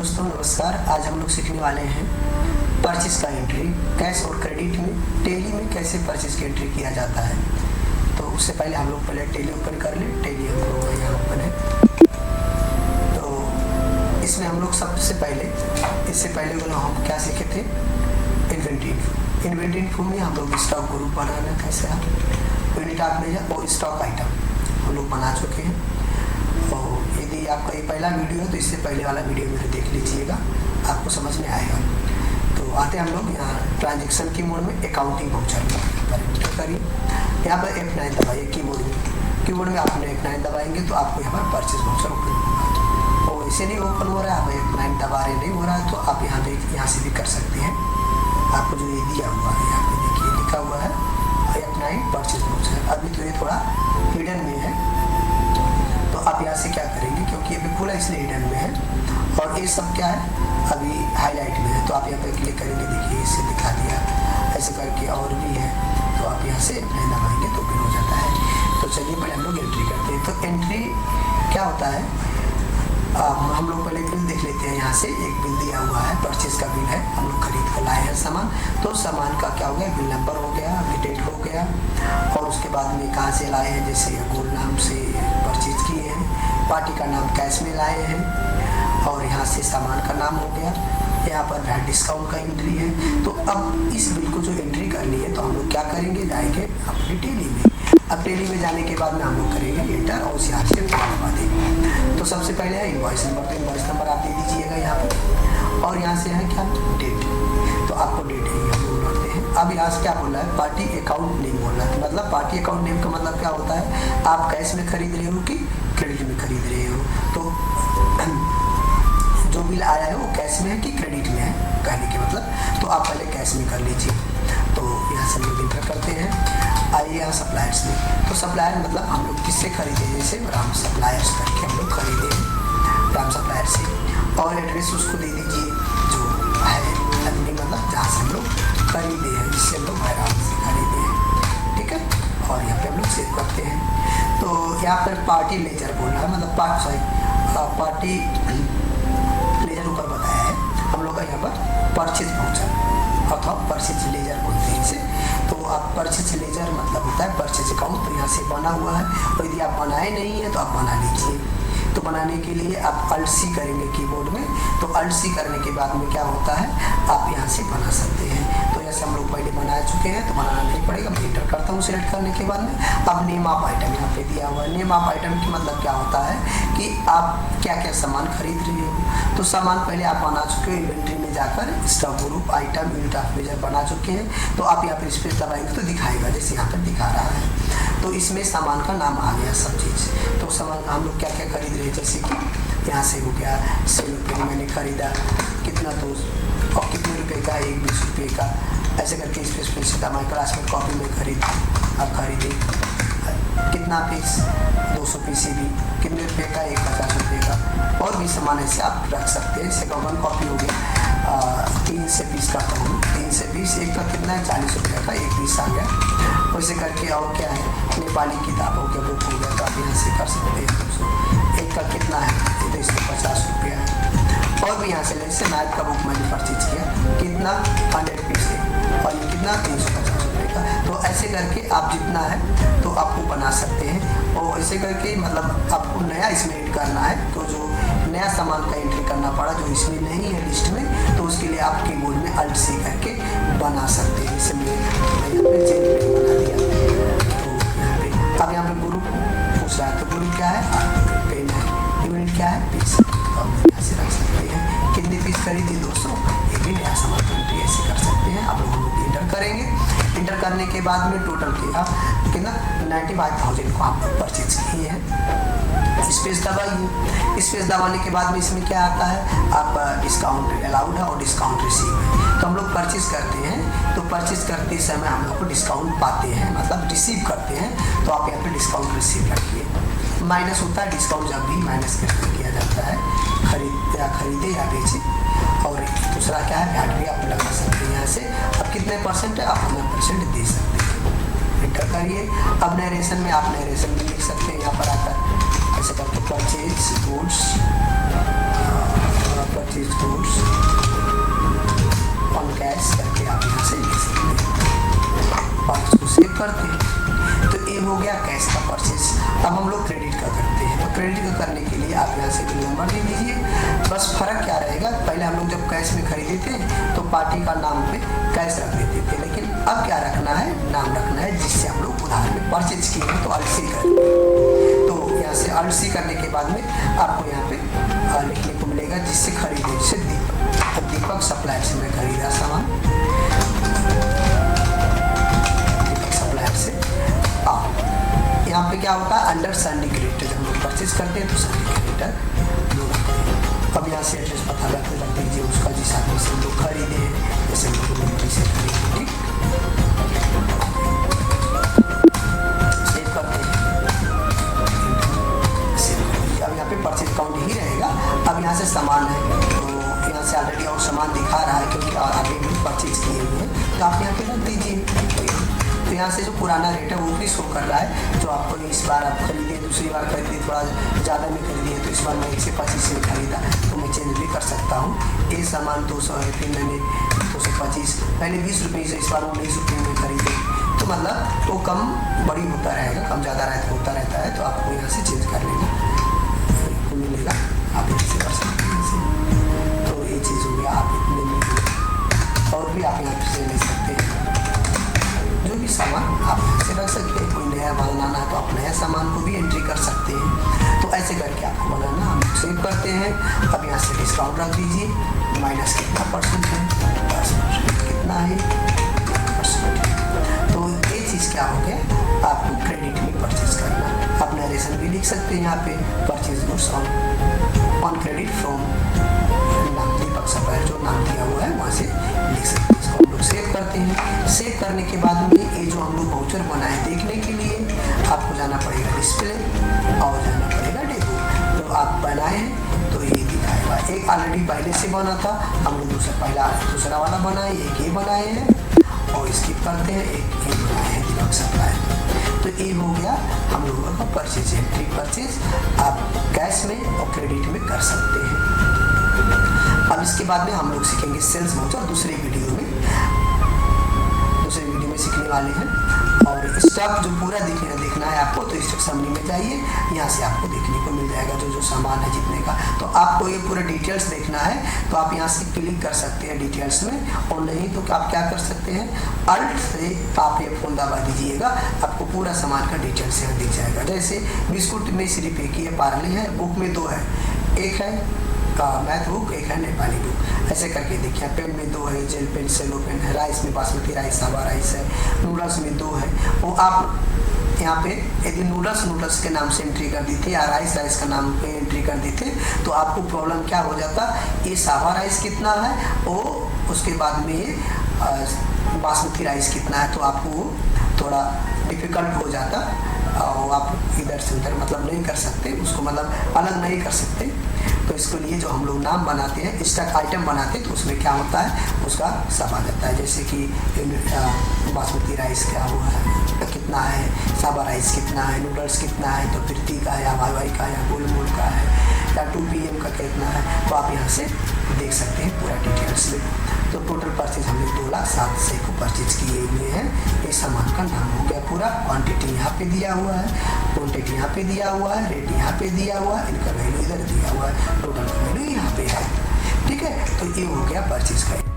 दोस्तों नमस्कार। आज हम लोग सीखने वाले हैं परचेज का एंट्री। कैश और क्रेडिट में टेली में कैसे परचेज की एंट्री किया जाता है। तो उससे पहले हम लोग पहले टेली ओपन कर लें। टेली हम लोग यहाँ ओपन है। तो इसमें हम लोग सबसे पहले इससे पहले हम क्या सीखे थे, इन्वेंटरी इन्फो में हम लोग स्टॉक ग्रुप बनाना कैसे है, यूनिट ऑफ मेजर और स्टॉक आइटम हम लोग बना चुके हैं। तो यदि आपका ये पहला वीडियो है तो इससे पहले वाला वीडियो मेरे देख लीजिएगा, आपको समझ में आएगा। तो आते हम लोग यहाँ ट्रांजेक्शन की मोड में अकाउंटिंग वाउचर पर एंटर करिए। यहाँ पर F9 दबाइए कीबोर्ड में आपने F9 दबाएंगे तो आपको यहाँ पर परचेज वाउचर ओपन होगा। तो इसे नहीं ओपन हो रहा है, आप F9 दबा रहे नहीं हो रहा है तो आप यहाँ से भी कर सकते हैं। आपको जो ये दिया हुआ है यहाँ पे देखिए लिखा हुआ है F9 परचेज वाउचर। अभी तो ये थोड़ा हिडन में है, तो आप यहाँ से क्या करेंगे, क्योंकि अभी खुला इसलिए हिडन में है और ये सब क्या है अभी हाईलाइट में है। तो आप यहाँ पे क्लिक करेंगे, देखिए इससे दिखा दिया। ऐसे करके और भी है तो आप यहाँ से F9 दबाएंगे तो ओपन हो जाता है। तो चलिए पहले हम लोग एंट्री करते हैं। तो एंट्री क्या होता है, हम लोग पहले बिल देख लेते हैं। यहाँ से एक बिल दिया हुआ है, परचेज का बिल है, हम लोग खरीद कर लाए हैं सामान। तो सामान का क्या हो गया, बिल नंबर हो गया, डेट हो गया, और उसके बाद में कहाँ से लाए हैं, जैसे गोल्ड नाम से परचेज किए हैं, पार्टी का नाम कैश में लाए हैं, और यहाँ से सामान का नाम हो गया। यहाँ पर डिस्काउंट का एंट्री है। तो अब इस बिल को जो एंट्री करनी है तो हम लोग क्या करेंगे, जाएंगे अपनी टेली में। अब टेली में जाने के बाद में हम लोग करेंगे एंटर और यहाँ से दबा देंगे। तो सबसे पहले है इनवॉइस नंबर। तो इनवॉइस नंबर आप दे दीजिएगा यहाँ पर, और यहाँ से है क्या डेट। तो आपको डेट हम लोग बोलते हैं। अब यहाँ से क्या बोल रहा है, पार्टी अकाउंट नेम बोल रहा है। मतलब पार्टी अकाउंट नेम का मतलब क्या होता है, आप कैश में खरीद रहे हो कि क्रेडिट में खरीद रहे हो। तो जो बिल आया है वो कैश में है कि क्रेडिट में है कहने के मतलब, तो आप पहले कैश में कर लीजिए। तो यहाँ से हम लोग इंटर करते हैं। आइए यहाँ सप्लायर्स में। तो सप्लायर मतलब हम लोग किससे खरीदे, जैसे राम सप्लायर्स करके हम लोग खरीदे राम सप्लायर से, और एड्रेस उसको दे दीजिए जो है अपनी मतलब जहाँ से हम लोग खरीदे हैं, जिससे हम लोग राम से खरीदे हैं, ठीक है। और यहाँ पे हम लोग सेव करते हैं। तो यहाँ पर पार्टी लेजर बोल रहा है, मतलब पार्टी लेजर ऊपर बताया है हम लोग का, यहाँ पर परचेज वाउचर अथवा परचेज लेजर बोलते हैं इसे। तो आप परचेज लेजर मतलब होता है परचेज अकाउंट, तो यहाँ से बना हुआ है। और यदि आप बनाए नहीं है तो आप बना लीजिए। तो बनाने के लिए आप Alt C करेंगे कीबोर्ड में। तो Alt C करने के बाद में क्या होता है, आप यहाँ से बना सकते हैं। तो जैसे हम लोग पहले बना चुके हैं तो बनाना नहीं पड़ेगा। मैं एंटर करता हूँ सिलेक्ट करने के बाद में। अब नेम ऑफ आइटम यहाँ पे दिया हुआ है। नेम ऑफ आइटम की मतलब क्या होता है कि आप क्या क्या सामान खरीद रहे हो। तो सामान पहले आप बना चुके हो, इन्वेंट्री में जाकर stock group item unit of measure बना चुके हैं। तो आप यहाँ पर स्पेस दबाएंगे तो दिखाएगा, जैसे यहाँ पर दिखा रहा है। तो इसमें सामान का नाम आ गया सब चीज़। तो सामान हम लोग क्या क्या खरीद रहे हैं, जैसे कि यहाँ से हो गया 100 रुपये में मैंने खरीदा, कितना दोस्त और कितने रुपए का, 20 रुपये का, ऐसे करके स्पेस हमारे क्लास में कॉपी में खरीदे कितना पीस, 200 पीस भी, कितने रुपये का, 50 रुपये का, और भी सामान ऐसे आप रख सकते हैं। जैसे कॉमन कॉपी हो गया 3 से 20 का, 3 से 20, एक का कितना है 40 रुपये का, 1 पीस आ गया। वैसे करके और क्या है, नेपाली किताब हो गया, बुक हो गया, तो आप यहाँ से कर सकते हैं। एक का कितना है, तो इसमें 50 रुपया है। और भी यहाँ से जैसे मैथ का बुक मैंने परचेज किया, कितना 100 पीस है, और ये कितना 350 रुपये का। तो ऐसे करके आप जितना है तो आपको बना सकते हैं। और ऐसे करके मतलब आपको नया इसमें ऐड करना है, तो जो नया सामान का एंट्री करना पड़ा जो इसमें नहीं है लिस्ट में, तो उसके लिए आप कीबोर्ड में Alt C करके बना सकते हैं। जैसे मैं यहाँ पे चेंज बना दिया। तो यहाँ पे अब यहाँ पे ग्रुप पूछ रहा है, तो ग्रुप क्या है, पेन है, यूनिट क्या है, पीस। तो आप यहाँ से रख सकते हैं कितने पीस खरीदी 200, ये भी नया सामान का एंट्री ऐसे कर सकते हैं। आप लोग इंटर करेंगे। इंटर करने के बाद में टोटल किया कितना 95,000 को आप परचेज किए हैं। स्पेस दबाइए। स्पेस दबाने के बाद में इसमें क्या आता है, आप डिस्काउंट अलाउड है और डिस्काउंट रिसीव है। तो हम लोग परचेज करते हैं, तो परचेज करते समय हम लोग को डिस्काउंट पाते हैं, मतलब रिसीव करते हैं। तो आप यहाँ पे डिस्काउंट रिसीव रखिए। माइनस होता है डिस्काउंट जब भी माइनस करके किया जाता है, खरीदे या बेचे। और दूसरा क्या है, वैट भी आप लगा सकते हैं यहाँ से। अब कितने परसेंट है, आप 15% दे सकते हैं। एंटर करिए। अब नरेशन में आप नरेशन भी लिख सकते हैं यहाँ पर आकर, ऐसे करके परचेज गुड्स, परचेज करने के लिए आप यहाँ से बिल नंबर दे दीजिए। बस फ़र्क क्या रहेगा, पहले हम लोग जब कैश में खरीदे थे तो पार्टी का नाम पे कैश रख देते थे, लेकिन अब क्या रखना है, नाम रखना है जिससे हम लोग उधार में परचेज किए हैं, तो अल्सी करेंगे। तो यहाँ से अल्सी करने के बाद में आपको यहाँ पे लिखने को मिलेगा जिससे खरीदे, जैसे दीपक सप्लायर से मैं खरीदा सामान, दीपक सप्लायर से। यहाँ पे क्या होता है, अंडर सन्नी क्रेडिटर, जब हम लोग परचेज करते हैं तो सन्नी क्रेडिटर लोग रखते हैं। अब यहाँ से एड्रेस पता रख दीजिए उसका जिस आदमी से लोग खरीदे हैं, जैसे हम लोग मुंबई से खरीदे, ठीक, सेव करते हैं। अब यहाँ पे परचेज काउंट ही रहेगा। अब यहाँ से सामान है तो यहाँ से ऑलरेडी और सामान दिखा रहा है क्योंकि आगे भी परचेज किए हुए हैं, तो आप यहाँ पे रख दीजिए। तो यहाँ से जो पुराना रेट है वो भी शो कर रहा है, जो आपको इस बार आप खरीदे, दूसरी बार खरीदे, थोड़ा ज़्यादा में खरीदिए, तो इस बार मैं 125 से खरीदा तो मैं चेंज भी कर सकता हूँ। ये सामान 200 है, फिर मैंने 225, पहले 20 रुपये से इस बार 19 रुपये में खरीदे, तो मतलब वो कम बड़ी होता रहेगा, कम ज़्यादा होता रहता है, तो आपको यहाँ से चेंज कर लेना को मिलेगा, आप यहाँ से कर सकते हैं। तो ये चीज़ हो गया, आप इतने में और भी आप यहाँ से ले सकते हैं, जो भी सामान आप यहाँ से रख सकते हैं। कोई नया माल लाना है तो आप नया सामान को भी एंट्री कर सकते हैं। तो ऐसे करके आपको बनाना, हम सेव करते हैं। अब यहाँ से डिस्काउंट रख दीजिए, माइनस कितना परसेंट है, 10% कितना है, 10%। तो ये चीज़ क्या हो गया, आपको क्रेडिट में परचेज करना। आप नरेशन भी लिख सकते हैं यहाँ पे, purchase goods on credit from नाम दीपक सप्लायर, जो नाम दिया हुआ है वहाँ से लिख सकते हैं। इसको हम लोग सेव करते हैं। सेव करने के बाद में ये जो हम लोग वाउचर बनाए, देखने के लिए आपको जाना पड़ेगा डिस्प्ले और जाना पड़ेगा डेमो। तो आप बनाए हैं तो ये दिखाएगा, एक ऑलरेडी पहले से बना था, हम लोग दूसरा वाला बनाए, एक ये बनाए हैं और स्किप करते हैं, एक ये बनाए हैं दीपक सप्लायर। तो ये हो गया हम लोगों का परचेज, एंट्री परचेज आप कैश में और क्रेडिट में कर सकते हैं। अब इसके बाद में हम लोग सीखेंगे सेल्स वाउचर दूसरे वीडियो में सीखने वाले हैं। और स्टॉक जो पूरा देखना है आपको, तो स्टॉक समरी में जाइए, यहाँ से आपको देखने को मिल जाएगा जो जो सामान है जितने का। तो आपको ये पूरा डिटेल्स देखना है तो आप यहाँ से क्लिक कर सकते हैं डिटेल्स में, और नहीं तो आप क्या कर सकते हैं, अल्ट से आप ये फोन दबा दीजिएगा, आपको पूरा सामान का डिटेल्स यहाँ दिख जाएगा। जैसे बिस्कुट में सिर्फ एक ही है, पार्ले है, बुक में 2 है, एक है मैथ बुक, एक है नेपाली बुक, ऐसे करके देखिए। पेन में 2 है, जेल पेन, सेलो पेन है, राइस में बासमती राइस, सावा राइस है, नूडल्स में 2 है। वो आप यहाँ पे यदि नूडल्स के नाम से एंट्री कर दी थी या राइस का नाम पे एंट्री कर दी थे तो आपको प्रॉब्लम क्या हो जाता, ये सावा राइस कितना है, वो उसके बाद में ये बासमती राइस कितना है, तो आपको थोड़ा डिफ़िकल्ट हो जाता और आप इधर से उधर मतलब नहीं कर सकते उसको, मतलब अलग नहीं कर सकते। तो इसके लिए जो हम लोग नाम बनाते हैं, स्टॉक आइटम बनाते हैं, तो उसमें क्या होता है, उसका सब आ जाता है। जैसे कि बासमती राइस क्या हुआ है, कितना है, सावा राइस कितना है, नूडल्स कितना है, तो प्रीति का है या वाई का या गोलमोल का है या 2 PM का कितना है, तो आप यहाँ से देख सकते हैं पूरा डिटेल्स में। तो टोटल परचेज हमने 2,07,000 को परचेज किए हुए हैं। ये सामान का नाम हो गया पूरा, क्वांटिटी यहाँ पे दिया हुआ है, क्वांटिटी यहाँ पे दिया हुआ है, रेट यहाँ पे दिया हुआ है, इनका वैल्यू इधर दिया हुआ है, टोटल वैल्यू यहाँ पे है, ठीक है। तो ये हो गया परचेज का।